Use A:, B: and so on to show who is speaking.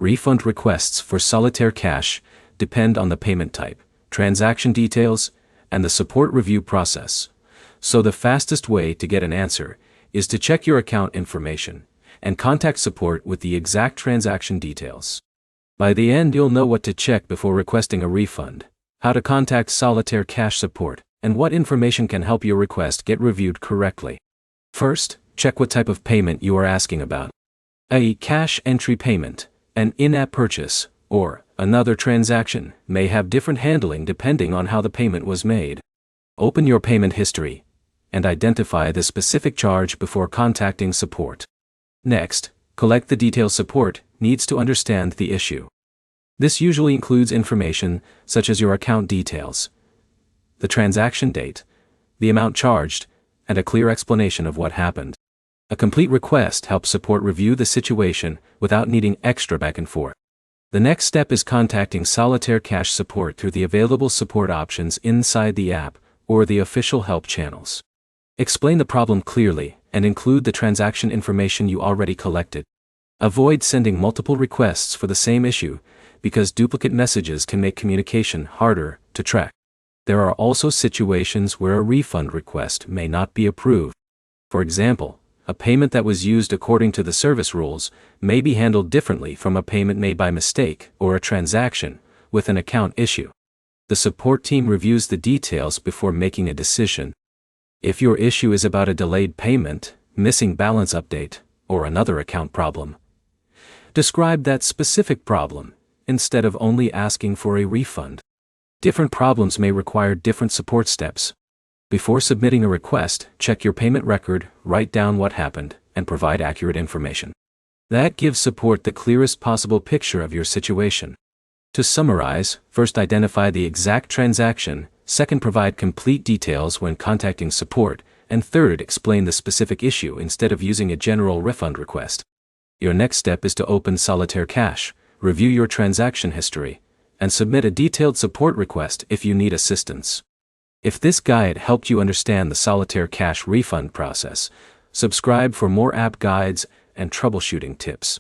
A: Refund requests for Solitaire Cash depend on the payment type, transaction details, and the support review process. So the fastest way to get an answer is to check your account information and contact support with the exact transaction details. By the end, you'll know what to check before requesting a refund, how to contact Solitaire Cash support, and what information can help your request get reviewed correctly. First, check what type of payment you are asking about. A cash entry payment, an in-app purchase, or another transaction may have different handling depending on how the payment was made. Open your payment history and identify the specific charge before contacting support. Next, collect the details support needs to understand the issue. This usually includes information such as your account details, the transaction date, the amount charged, and a clear explanation of what happened. A complete request helps support review the situation without needing extra back and forth. The next step is contacting Solitaire Cash support through the available support options inside the app or the official help channels. Explain the problem clearly and include the transaction information you already collected. Avoid sending multiple requests for the same issue because duplicate messages can make communication harder to track. There are also situations where a refund request may not be approved. For example, a payment that was used according to the service rules may be handled differently from a payment made by mistake or a transaction with an account issue. The support team reviews the details before making a decision. If your issue is about a delayed payment, missing balance update, or another account problem, describe that specific problem instead of only asking for a refund. Different problems may require different support steps. Before submitting a request, check your payment record, write down what happened, and provide accurate information. That gives support the clearest possible picture of your situation. To summarize, first identify the exact transaction, second provide complete details when contacting support, and third explain the specific issue instead of using a general refund request. Your next step is to open Solitaire Cash, review your transaction history, and submit a detailed support request if you need assistance. If this guide helped you understand the Solitaire Cash refund process, subscribe for more app guides and troubleshooting tips.